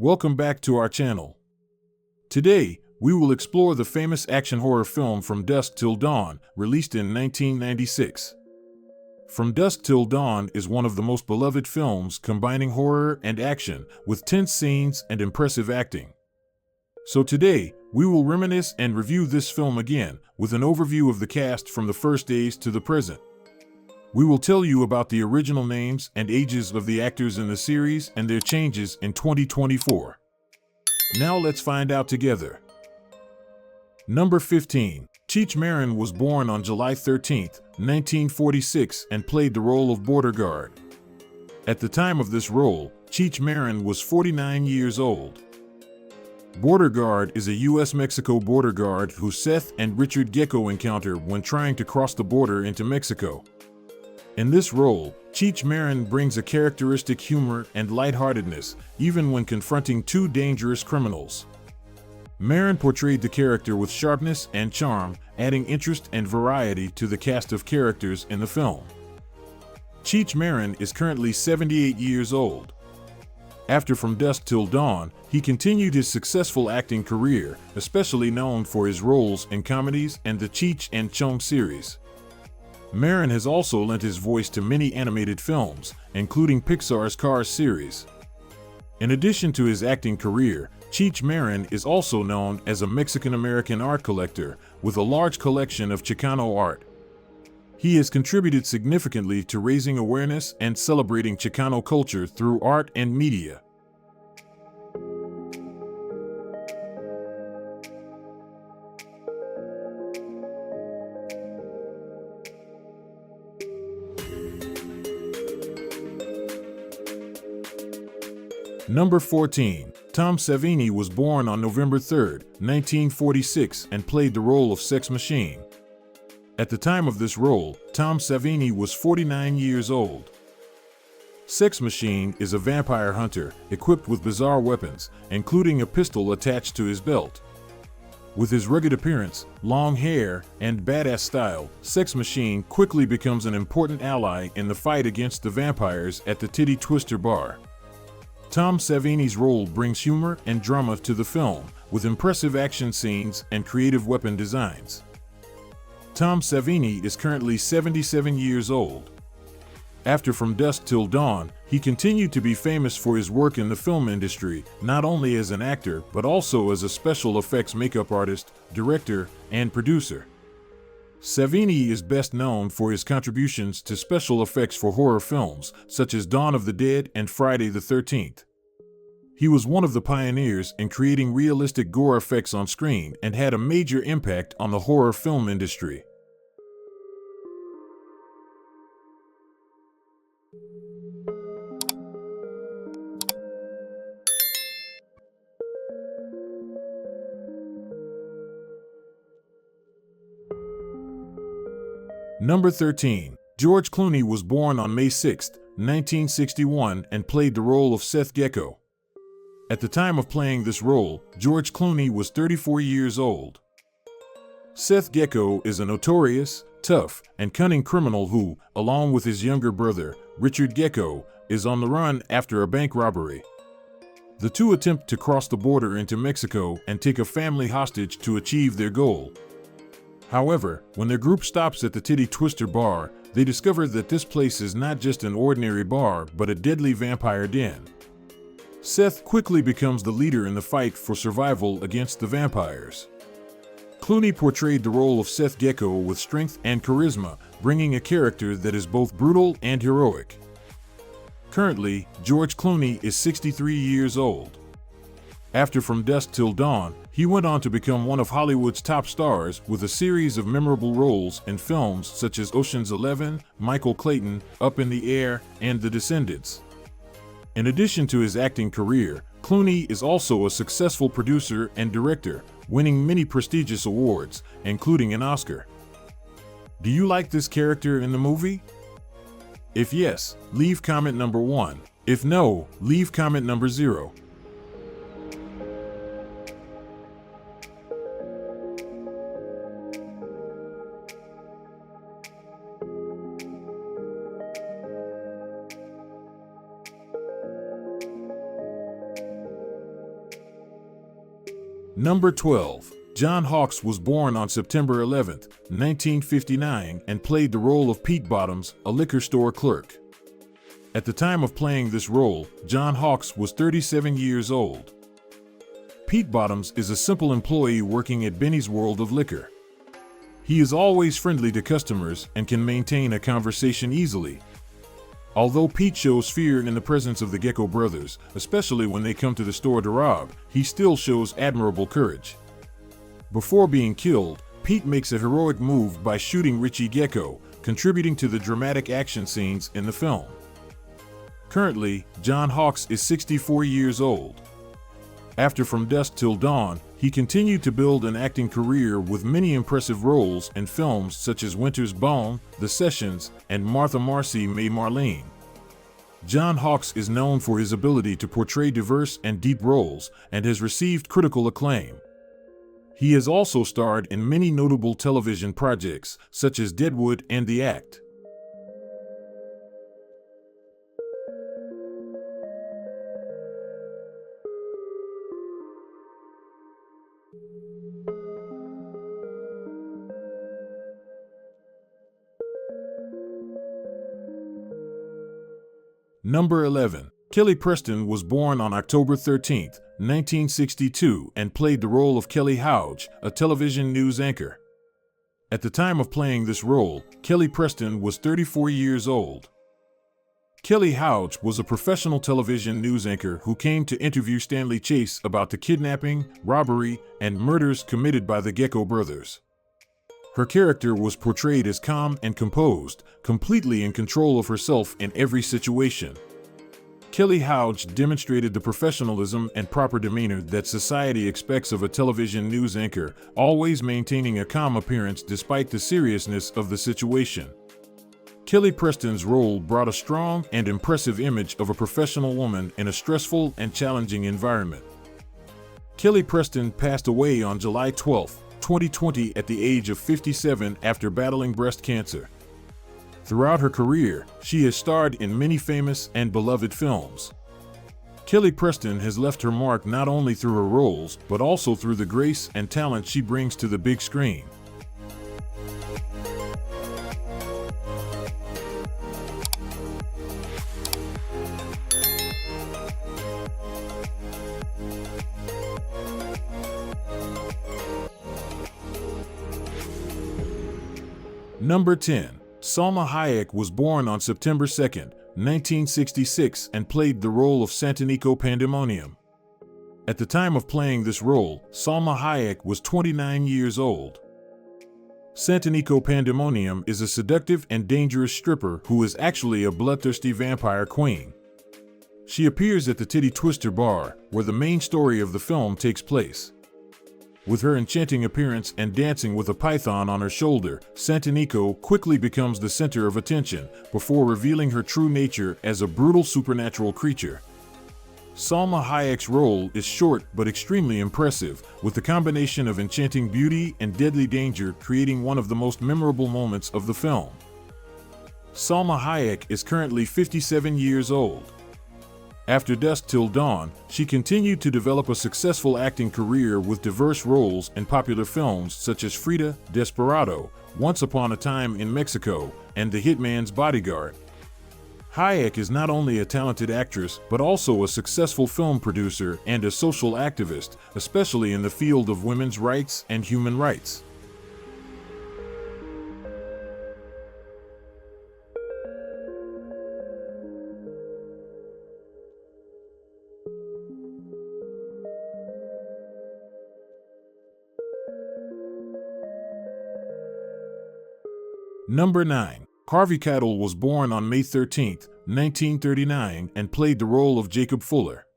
Welcome back to our channel. Today, we will explore the famous action horror film From Dusk Till Dawn, released in 1996. From Dusk Till Dawn is one of the most beloved films combining horror and action with tense scenes and impressive acting. So today, we will reminisce and review this film again with an overview of the cast from the first days to the present. We will tell you about the original names and ages of the actors in the series and their changes in 2024. Now let's find out together. Number 15. Cheech Marin was born on July 13, 1946 and played the role of border guard. At the time of this role, Cheech Marin was 49 years old. Border guard is a U.S.-Mexico border guard who Seth and Richard Gecko encounter when trying to cross the border into Mexico. In this role, Cheech Marin brings a characteristic humor and lightheartedness, even when confronting two dangerous criminals. Marin portrayed the character with sharpness and charm, adding interest and variety to the cast of characters in the film. Cheech Marin is currently 78 years old. After From Dusk Till Dawn, he continued his successful acting career, especially known for his roles in comedies and the Cheech and Chong series. Marin has also lent his voice to many animated films, including Pixar's Cars series. In addition to his acting career, Cheech Marin is also known as a Mexican-American art collector with a large collection of Chicano art. He has contributed significantly to raising awareness and celebrating Chicano culture through art and media. Number 14. Tom Savini was born on November 3, 1946 and played the role of Sex Machine. At the time of this role, Tom Savini was 49 years old. Sex Machine is a vampire hunter equipped with bizarre weapons, including a pistol attached to his belt. With his rugged appearance, long hair, and badass style, Sex Machine quickly becomes an important ally in the fight against the vampires at the Titty Twister bar. Tom Savini's role brings humor and drama to the film, with impressive action scenes and creative weapon designs. Tom Savini is currently 77 years old. After From Dusk Till Dawn, he continued to be famous for his work in the film industry, not only as an actor but also as a special effects makeup artist, director, and producer. Savini is best known for his contributions to special effects for horror films, such as Dawn of the Dead and Friday the 13th. He was one of the pioneers in creating realistic gore effects on screen and had a major impact on the horror film industry. Number 13. George Clooney was born on May 6, 1961 and played the role of Seth Gecko. At the time of playing this role, George Clooney was 34 years old. Seth Gecko is a notorious, tough, and cunning criminal who, along with his younger brother, Richard Gecko, is on the run after a bank robbery. The two attempt to cross the border into Mexico and take a family hostage to achieve their goal. However, when their group stops at the Titty Twister bar, they discover that this place is not just an ordinary bar but a deadly vampire den. Seth quickly becomes the leader in the fight for survival against the vampires. Clooney portrayed the role of Seth Gecko with strength and charisma, bringing a character that is both brutal and heroic. Currently, George Clooney is 63 years old. After From Dusk Till Dawn, he went on to become one of Hollywood's top stars with a series of memorable roles in films such as Ocean's 11, Michael Clayton, Up in the Air, and The Descendants. In addition to his acting career, Clooney is also a successful producer and director, winning many prestigious awards, including an Oscar. Do you like this character in the movie? If yes, leave comment number 1. If no, leave comment number 0. Number 12. John Hawkes was born on September 11, 1959, and played the role of Pete Bottoms, a liquor store clerk. At the time of playing this role, John Hawkes was 37 years old. Pete Bottoms is a simple employee working at Benny's World of Liquor. He is always friendly to customers and can maintain a conversation easily. Although Pete shows fear in the presence of the Gecko brothers, especially when they come to the store to rob, he still shows admirable courage. Before being killed, Pete makes a heroic move by shooting Richie Gecko, contributing to the dramatic action scenes in the film. Currently, John Hawkes is 64 years old. After From Dusk Till Dawn, he continued to build an acting career with many impressive roles in films such as Winter's Bone, The Sessions, and Martha Marcy May Marlene. John Hawkes is known for his ability to portray diverse and deep roles and has received critical acclaim. He has also starred in many notable television projects, such as Deadwood and The Act. Number 11. Kelly Preston was born on October 13, 1962, and played the role of Kelly Houge, a television news anchor. At the time of playing this role, Kelly Preston was 34 years old. Kelly Houge was a professional television news anchor who came to interview Stanley Chase about the kidnapping, robbery, and murders committed by the Gecko brothers. Her character was portrayed as calm and composed, completely in control of herself in every situation. Kelly Houge demonstrated the professionalism and proper demeanor that society expects of a television news anchor, always maintaining a calm appearance despite the seriousness of the situation. Kelly Preston's role brought a strong and impressive image of a professional woman in a stressful and challenging environment. Kelly Preston passed away on July 12, 2020 at the age of 57 after battling breast cancer. Throughout her career, she has starred in many famous and beloved films. Kelly Preston has left her mark not only through her roles, but also through the grace and talent she brings to the big screen. Number 10. Salma Hayek was born on September 2, 1966, and played the role of Santanico Pandemonium. At the time of playing this role, Salma Hayek was 29 years old. Santanico Pandemonium is a seductive and dangerous stripper who is actually a bloodthirsty vampire queen. She appears at the Titty Twister bar, where the main story of the film takes place. With her enchanting appearance and dancing with a python on her shoulder, Santanico quickly becomes the center of attention, before revealing her true nature as a brutal supernatural creature. Salma Hayek's role is short but extremely impressive, with the combination of enchanting beauty and deadly danger creating one of the most memorable moments of the film. Salma Hayek is currently 57 years old. After Dusk Till Dawn, she continued to develop a successful acting career with diverse roles in popular films such as Frida, Desperado, Once Upon a Time in Mexico, and The Hitman's Bodyguard. Hayek is not only a talented actress, but also a successful film producer and a social activist, especially in the field of women's rights and human rights. Number 9. Harvey Keitel was born on May 13, 1939, and played the role of Jacob Fuller.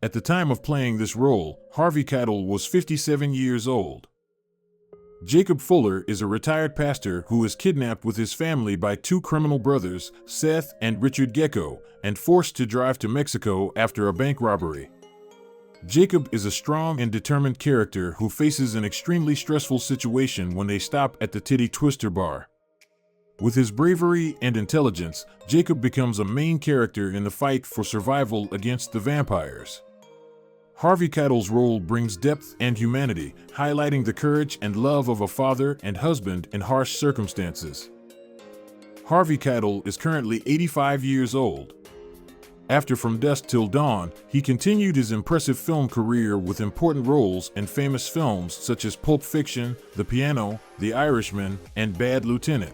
At the time of playing this role, Harvey Keitel was 57 years old. Jacob Fuller is a retired pastor who is kidnapped with his family by two criminal brothers, Seth and Richard Gecko, and forced to drive to Mexico after a bank robbery. Jacob is a strong and determined character who faces an extremely stressful situation when they stop at the Titty Twister bar. With his bravery and intelligence, Jacob becomes a main character in the fight for survival against the vampires. Harvey Keitel's role brings depth and humanity, highlighting the courage and love of a father and husband in harsh circumstances. Harvey Keitel is currently 85 years old. After From Dusk Till Dawn, he continued his impressive film career with important roles in famous films such as Pulp Fiction, The Piano, The Irishman, and Bad Lieutenant.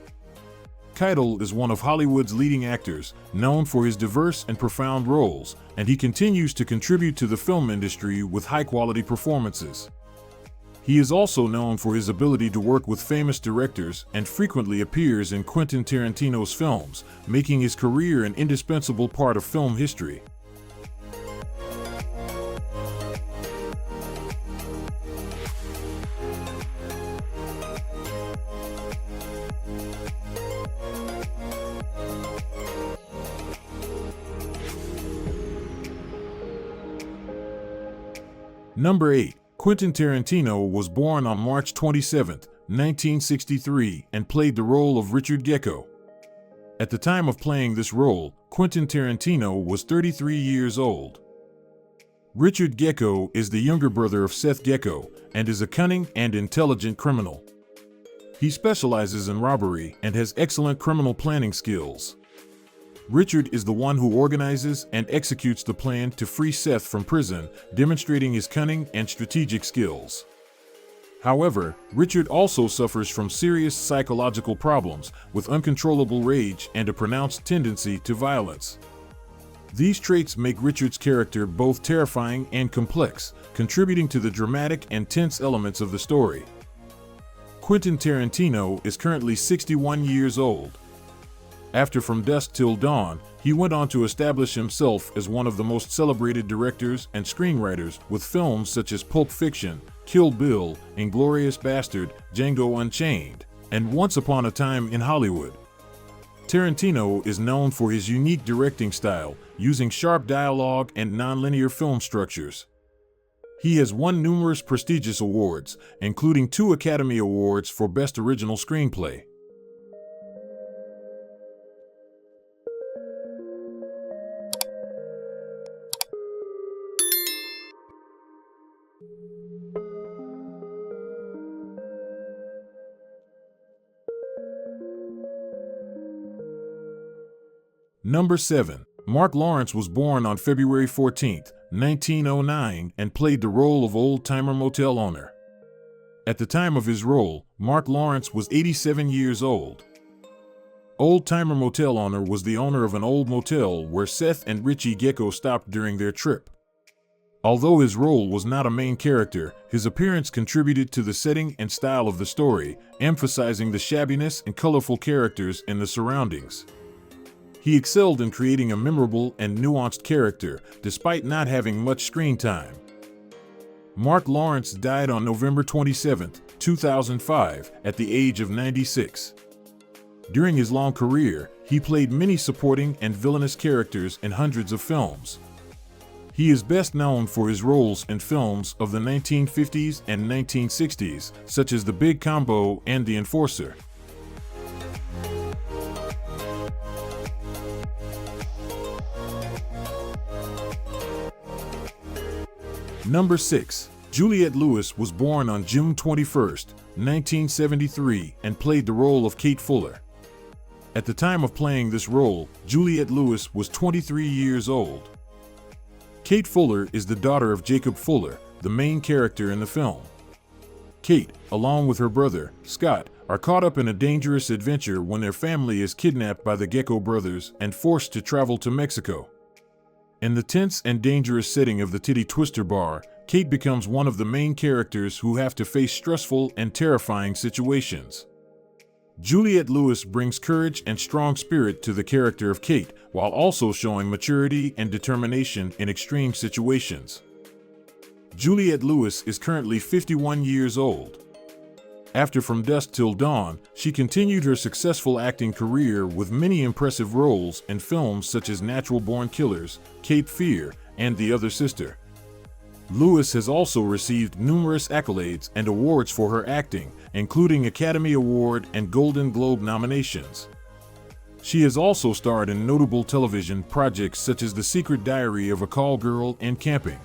Keitel is one of Hollywood's leading actors, known for his diverse and profound roles, and he continues to contribute to the film industry with high-quality performances. He is also known for his ability to work with famous directors and frequently appears in Quentin Tarantino's films, making his career an indispensable part of film history. Number 8. Quentin Tarantino was born on March 27, 1963, and played the role of Richard Gecko. At the time of playing this role, Quentin Tarantino was 33 years old. Richard Gecko is the younger brother of Seth Gecko and is a cunning and intelligent criminal. He specializes in robbery and has excellent criminal planning skills. Richard is the one who organizes and executes the plan to free Seth from prison, demonstrating his cunning and strategic skills. However, Richard also suffers from serious psychological problems, with uncontrollable rage and a pronounced tendency to violence. These traits make Richard's character both terrifying and complex, contributing to the dramatic and tense elements of the story. Quentin Tarantino is currently 61 years old. After From Dusk Till Dawn, he went on to establish himself as one of the most celebrated directors and screenwriters, with films such as Pulp Fiction, Kill Bill, Inglourious Bastard, Django Unchained, and Once Upon a Time in Hollywood. Tarantino is known for his unique directing style, using sharp dialogue and nonlinear film structures. He has won numerous prestigious awards, including 2 Academy Awards for Best Original Screenplay. Number 7. Mark Lawrence was born on February 14, 1909, and played the role of old-timer motel owner. At the time of his role, Mark Lawrence was 87 years old. Old-timer motel owner was the owner of an old motel where Seth and Richie Gecko stopped during their trip. Although his role was not a main character, his appearance contributed to the setting and style of the story, emphasizing the shabbiness and colorful characters in the surroundings. He excelled in creating a memorable and nuanced character, despite not having much screen time. Mark Lawrence died on November 27, 2005, at the age of 96. During his long career, he played many supporting and villainous characters in hundreds of films. He is best known for his roles in films of the 1950s and 1960s, such as The Big Combo and The Enforcer. Number 6. Juliette Lewis was born on June 21, 1973, and played the role of Kate Fuller. At the time of playing this role, Juliette Lewis was 23 years old. Kate Fuller is the daughter of Jacob Fuller, the main character in the film. Kate, along with her brother, Scott, are caught up in a dangerous adventure when their family is kidnapped by the Gecko brothers and forced to travel to Mexico. In the tense and dangerous setting of the Titty Twister Bar, Kate becomes one of the main characters who have to face stressful and terrifying situations. Juliette Lewis brings courage and strong spirit to the character of Kate, while also showing maturity and determination in extreme situations. Juliette Lewis is currently 51 years old. After From Dusk Till Dawn, she continued her successful acting career with many impressive roles in films such as Natural Born Killers, Cape Fear, and The Other Sister. Lewis has also received numerous accolades and awards for her acting, including Academy Award and Golden Globe nominations. She has also starred in notable television projects such as The Secret Diary of a Call Girl and Camping.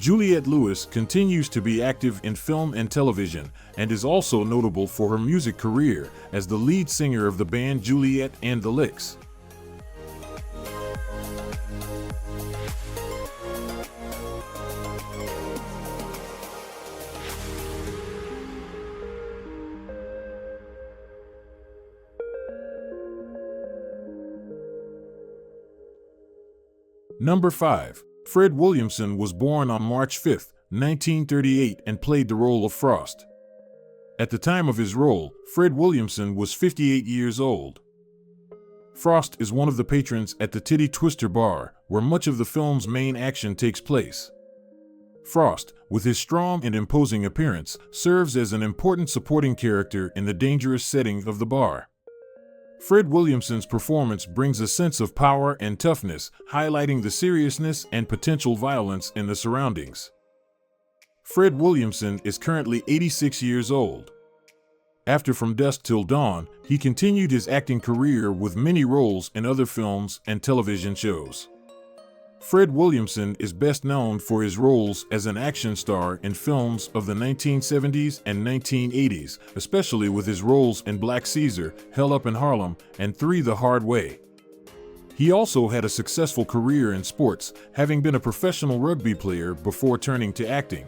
Juliette Lewis continues to be active in film and television and is also notable for her music career as the lead singer of the band Juliette and the Licks. Number 5. Fred Williamson was born on March 5, 1938 and played the role of Frost. At the time of his role, Fred Williamson was 58 years old. Frost is one of the patrons at the Titty Twister bar, where much of the film's main action takes place. Frost, with his strong and imposing appearance, serves as an important supporting character in the dangerous setting of the bar. Fred Williamson's performance brings a sense of power and toughness, highlighting the seriousness and potential violence in the surroundings. Fred Williamson is currently 86 years old. After From Dusk Till Dawn, he continued his acting career with many roles in other films and television shows. Fred Williamson is best known for his roles as an action star in films of the 1970s and 1980s, especially with his roles in Black Caesar, Hell Up in Harlem, and 3 The Hard Way. He also had a successful career in sports, having been a professional rugby player before turning to acting.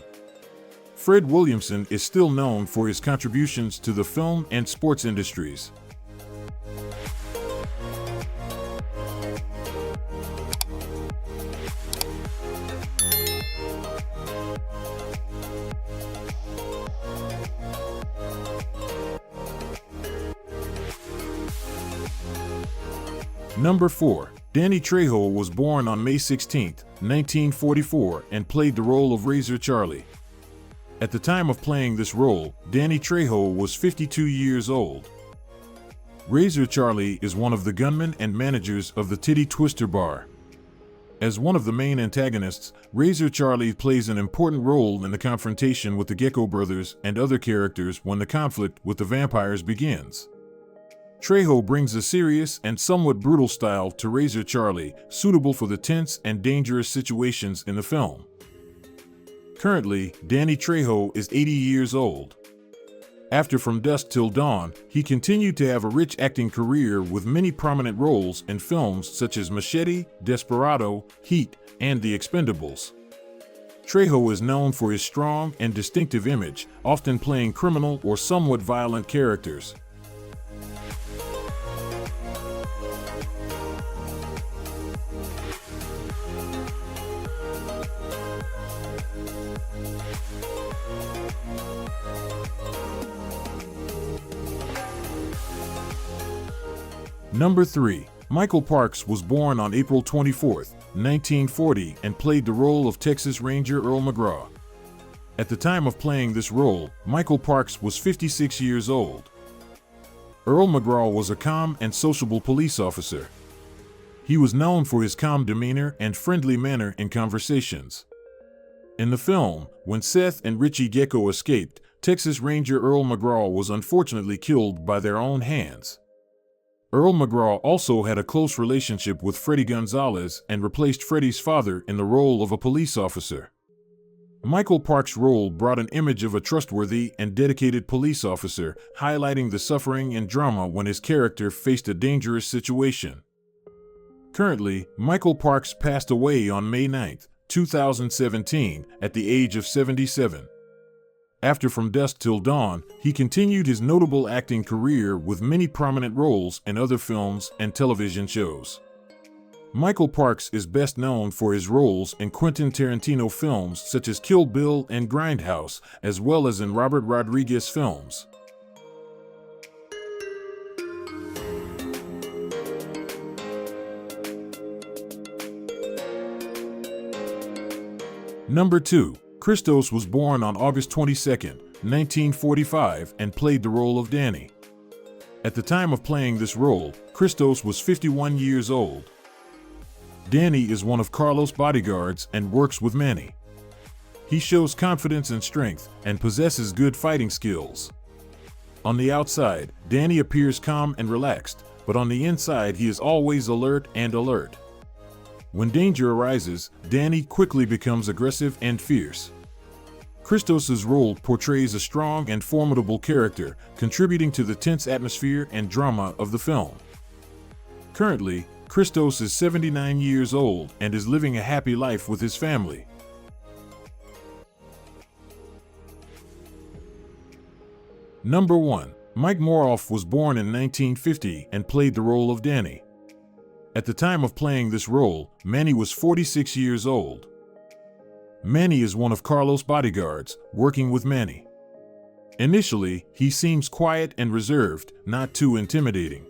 Fred Williamson is still known for his contributions to the film and sports industries. Number 4. Danny Trejo was born on May 16, 1944 and played the role of Razor Charlie. At the time of playing this role, Danny Trejo was 52 years old. Razor Charlie is one of the gunmen and managers of the Titty Twister bar. As one of the main antagonists, Razor Charlie plays an important role in the confrontation with the Gecko brothers and other characters when the conflict with the vampires begins. Trejo brings a serious and somewhat brutal style to Razor Charlie, suitable for the tense and dangerous situations in the film. Currently, Danny Trejo is 80 years old. After From Dusk Till Dawn, he continued to have a rich acting career with many prominent roles in films such as Machete, Desperado, Heat, and The Expendables. Trejo is known for his strong and distinctive image, often playing criminal or somewhat violent characters. Number 3. Michael Parks was born on April 24, 1940 and played the role of Texas Ranger Earl McGraw. At the time of playing this role, Michael Parks was 56 years old. Earl McGraw was a calm and sociable police officer. He was known for his calm demeanor and friendly manner in conversations. In the film, when Seth and Richie Gecko escaped, Texas Ranger Earl McGraw was unfortunately killed by their own hands. Earl McGraw also had a close relationship with Freddie Gonzalez and replaced Freddie's father in the role of a police officer. Michael Parks' role brought an image of a trustworthy and dedicated police officer, highlighting the suffering and drama when his character faced a dangerous situation. Currently, Michael Parks passed away on May 9, 2017, at the age of 77. After From Dusk Till Dawn, he continued his notable acting career with many prominent roles in other films and television shows. Michael Parks is best known for his roles in Quentin Tarantino films such as Kill Bill and Grindhouse, as well as in Robert Rodriguez films. Number 2. Christos was born on August 22, 1945 and played the role of Danny. At the time of playing this role, Christos was 51 years old. Danny is one of Carlos' bodyguards and works with Manny. He shows confidence and strength and possesses good fighting skills. On the outside, Danny appears calm and relaxed, but on the inside he is always alert. When danger arises, Danny quickly becomes aggressive and fierce. Christos's role portrays a strong and formidable character, contributing to the tense atmosphere and drama of the film. Currently, Christos is 79 years old and is living a happy life with his family. Number 1. Mike Moroff was born in 1950 and played the role of Danny. At the time of playing this role, Manny was 46 years old. Manny is one of Carlos' bodyguards, working with Manny. Initially, he seems quiet and reserved, not too intimidating.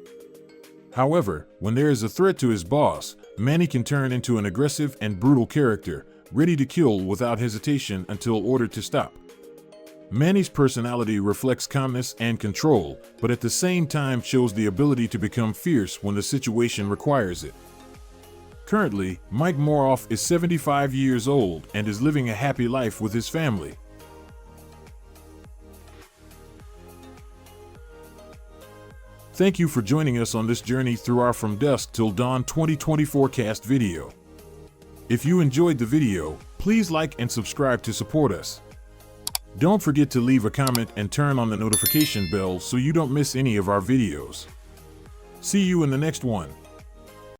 However, when there is a threat to his boss, Manny can turn into an aggressive and brutal character, ready to kill without hesitation until ordered to stop. Manny's personality reflects calmness and control, but at the same time shows the ability to become fierce when the situation requires it. Currently, Mike Moroff is 75 years old and is living a happy life with his family. Thank you for joining us on this journey through our From Dusk Till Dawn 2020 forecast video. If you enjoyed the video, please like and subscribe to support us. Don't forget to leave a comment and turn on the notification bell so you don't miss any of our videos. See you in the next one.